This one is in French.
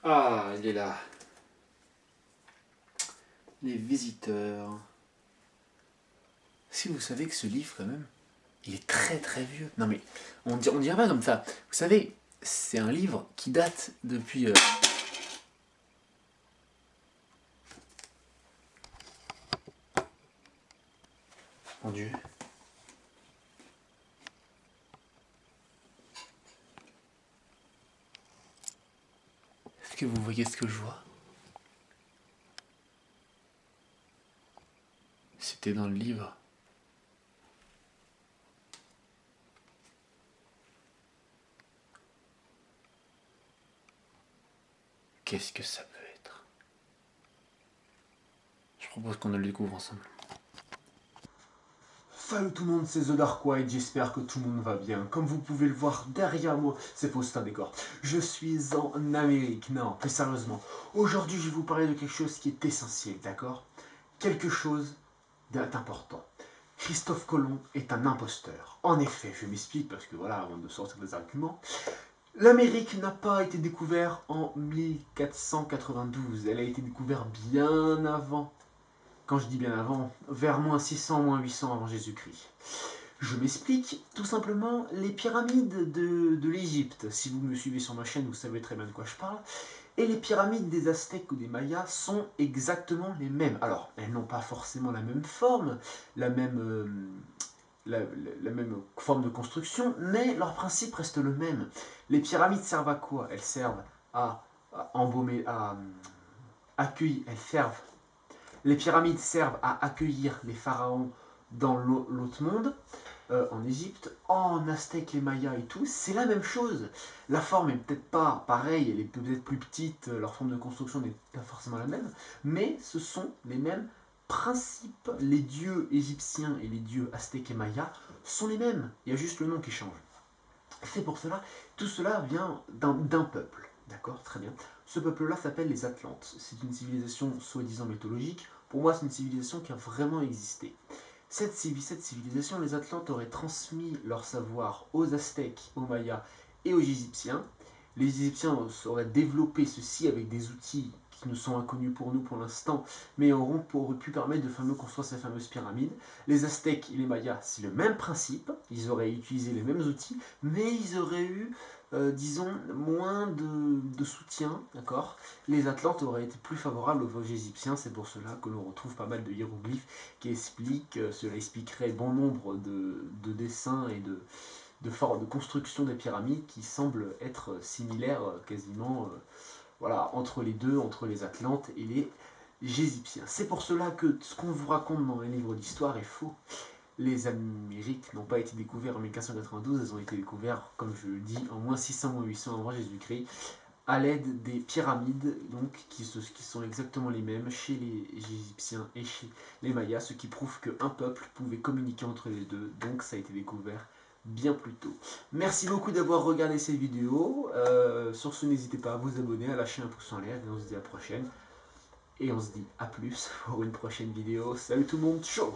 Ah, il est là. Les visiteurs. Si vous savez que ce livre, quand même, il est très très vieux. Non mais, on dirait pas comme ça. Vous savez, c'est un livre qui date depuis... Mon Dieu. Est-ce que vous voyez ce que je vois? C'était dans le livre. Qu'est-ce que ça peut être? Je propose qu'on le découvre ensemble. Salut tout le monde, c'est The Dark White, j'espère que tout le monde va bien. Comme vous pouvez le voir derrière moi, c'est faux, c'est un décor. Je suis en Amérique, non, plus sérieusement. Aujourd'hui, je vais vous parler de quelque chose qui est essentiel, d'accord? Quelque chose d'important. Christophe Colomb est un imposteur. En effet, je m'explique parce que voilà, avant de sortir des arguments, l'Amérique n'a pas été découverte en 1492, elle a été découverte bien avant. Quand je dis bien avant, vers moins 600, moins 800 avant Jésus-Christ. Je m'explique, tout simplement, les pyramides de l'Égypte, si vous me suivez sur ma chaîne, vous savez très bien de quoi je parle, et les pyramides des Aztèques ou des Mayas sont exactement les mêmes. Alors, elles n'ont pas forcément la même forme, la même, la même forme de construction, mais leur principe reste le même. Les pyramides servent à quoi? Elles servent à embaumer, à accueillir, elles servent. Les pyramides servent à accueillir les pharaons dans l'autre monde, en Égypte, en Aztèque, les Mayas et tout, c'est la même chose. La forme est peut-être pas pareille, elle est peut-être plus petite, leur forme de construction n'est pas forcément la même, mais ce sont les mêmes principes. Les dieux égyptiens et les dieux aztèques et mayas sont les mêmes, il y a juste le nom qui change. C'est pour cela, tout cela vient d'un peuple, d'accord, très bien. Ce peuple-là s'appelle les Atlantes. C'est une civilisation soi-disant mythologique. Pour moi, c'est une civilisation qui a vraiment existé. Cette civilisation, les Atlantes auraient transmis leur savoir aux Aztèques, aux Mayas et aux Égyptiens. Les Égyptiens auraient développé ceci avec des outils qui nous sont inconnus pour nous pour l'instant, mais auraient pu permettre de construire ces fameuses pyramides. Les Aztèques et les Mayas, c'est le même principe, ils auraient utilisé les mêmes outils, mais ils auraient eu, disons, moins de soutien, d'accord. Les Atlantes auraient été plus favorables aux Égyptiens, c'est pour cela que l'on retrouve pas mal de hiéroglyphes qui expliquent, cela expliquerait bon nombre de dessins et de construction des pyramides qui semblent être similaires quasiment voilà, entre les deux, entre les Atlantes et les Égyptiens. C'est pour cela que ce qu'on vous raconte dans les livres d'histoire est faux. Les Amériques n'ont pas été découvertes en 1492, elles ont été découvertes, comme je le dis, en moins 600, moins 800 avant Jésus-Christ, à l'aide des pyramides, donc, qui sont exactement les mêmes chez les Égyptiens et chez les Mayas, ce qui prouve qu'un peuple pouvait communiquer entre les deux, donc ça a été découvert bien plus tôt. Merci beaucoup d'avoir regardé cette vidéo. Sur ce, n'hésitez pas à vous abonner, à lâcher un pouce en l'air, et on se dit à la prochaine. Et on se dit à plus pour une prochaine vidéo. Salut tout le monde, ciao!